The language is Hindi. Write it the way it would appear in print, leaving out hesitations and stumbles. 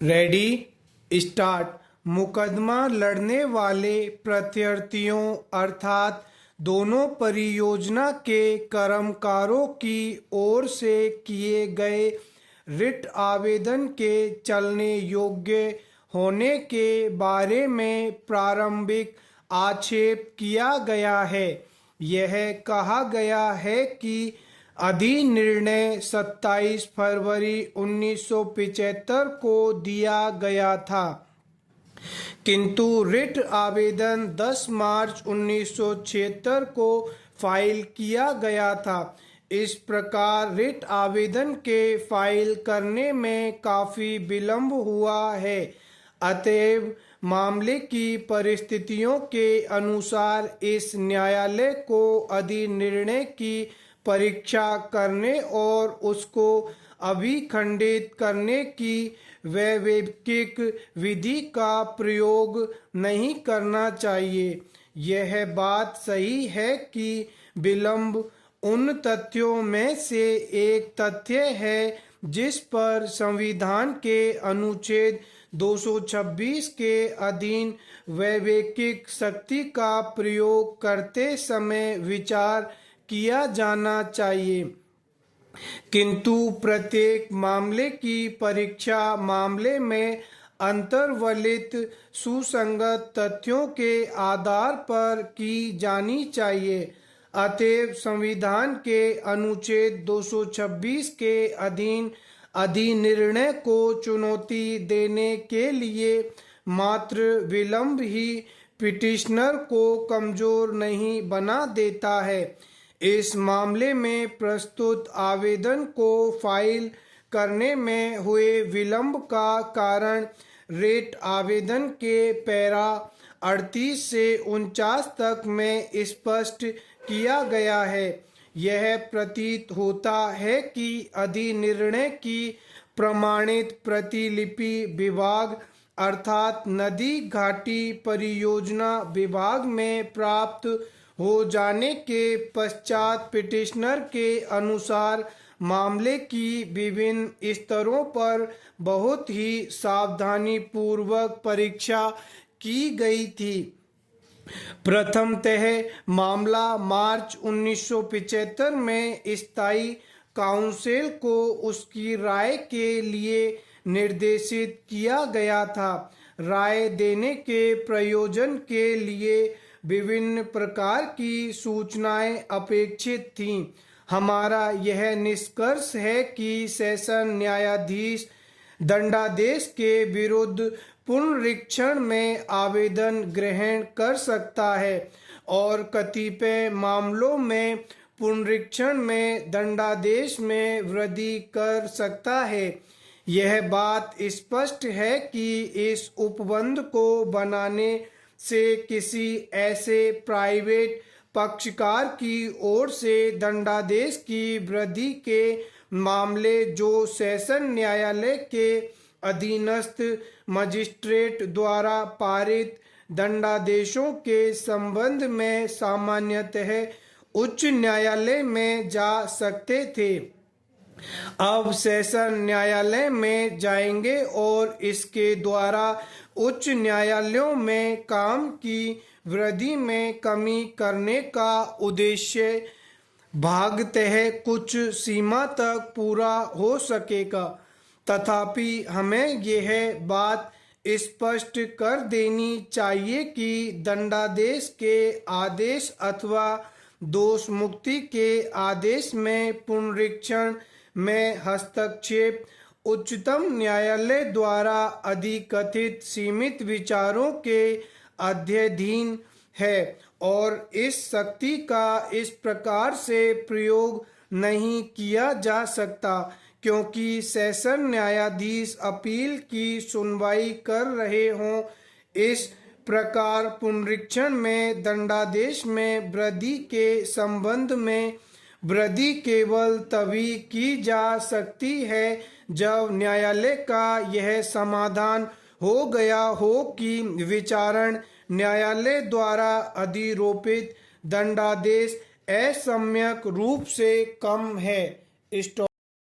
Ready start. मुकदमा लड़ने वाले प्रत्यार्थियों अर्थात दोनों परियोजना के कर्मकारों की ओर से किए गए रिट आवेदन के चलने योग्य होने के बारे में प्रारंभिक आक्षेप किया गया है। यह कहा गया है कि अधिनिर्णय 27 फरवरी 1975 को दिया गया था, किंतु रिट आवेदन 10 मार्च 1976 को फाइल किया गया था। इस प्रकार रिट आवेदन के फाइल करने में काफ़ी विलंब हुआ है। अतएव मामले की परिस्थितियों के अनुसार इस न्यायालय को अधिनिर्णय की परीक्षा करने और उसको अभिखंडित करने की वैकल्पिक विधि का प्रयोग नहीं करना चाहिए। यह बात सही है कि विलंब उन तथ्यों में से एक तथ्य है जिस पर संविधान के अनुच्छेद 226 के अधीन वैकल्पिक शक्ति का प्रयोग करते समय विचार किया जाना चाहिए, किंतु प्रत्येक मामले की परीक्षा मामले में अंतर्वलित सुसंगत तथ्यों के आधार पर की जानी चाहिए। अतएव संविधान के अनुच्छेद 226 के अधीन अधिनिर्णय को चुनौती देने के लिए मात्र विलंब ही पिटिशनर को कमजोर नहीं बना देता है। इस मामले में प्रस्तुत आवेदन को फाइल करने में हुए विलंब का कारण रिट आवेदन के पैरा 38 से 49 तक में स्पष्ट किया गया है। यह प्रतीत होता है कि अधिनिर्णय की प्रमाणित प्रतिलिपि विभाग अर्थात नदी घाटी परियोजना विभाग में प्राप्त हो जाने के पश्चात पिटिशनर के अनुसार मामले की विभिन्न स्तरों पर बहुत ही सावधानी पूर्वक परीक्षा की गई थी। प्रथमतः मामला मार्च 1975 में स्थायी काउंसिल को उसकी राय के लिए निर्देशित किया गया था। राय देने के प्रयोजन के लिए विभिन्न प्रकार की सूचनाएं अपेक्षित थीं। हमारा यह निष्कर्ष है कि सेशन न्यायाधीश दंडादेश के विरुद्ध पुनरीक्षण में आवेदन ग्रहण कर सकता है और कतिपय मामलों में पुनरीक्षण में दंडादेश में वृद्धि कर सकता है। यह बात स्पष्ट है कि इस उपबंध को बनाने से किसी ऐसे प्राइवेट पक्षकार की ओर से दंडादेश की वृद्धि के मामले जो सेशन न्यायालय के अधीनस्थ मजिस्ट्रेट द्वारा पारित दंडादेशों के संबंध में सामान्यतः उच्च न्यायालय में जा सकते थे, अब सेशन न्यायालय में जाएंगे और इसके द्वारा उच्च न्यायालयों में काम की वृद्धि में कमी करने का उद्देश्य भागतः कुछ सीमा तक पूरा हो सकेगा। तथापि हमें यह बात स्पष्ट कर देनी चाहिए कि दंडादेश के आदेश अथवा दोष मुक्ति के आदेश में पुनरीक्षण में हस्तक्षेप उच्चतम न्यायालय द्वारा अधिकथित सीमित विचारों के अध्ययन है और इस शक्ति का इस प्रकार से प्रयोग नहीं किया जा सकता क्योंकि सेशन न्यायाधीश अपील की सुनवाई कर रहे हों। इस प्रकार पुनरीक्षण में दंडादेश में वृद्धि के संबंध में वृद्धि केवल तभी की जा सकती है जब न्यायालय का यह समाधान हो गया हो कि विचारण न्यायालय द्वारा अधिरोपित दंडादेश असम्यक रूप से कम है।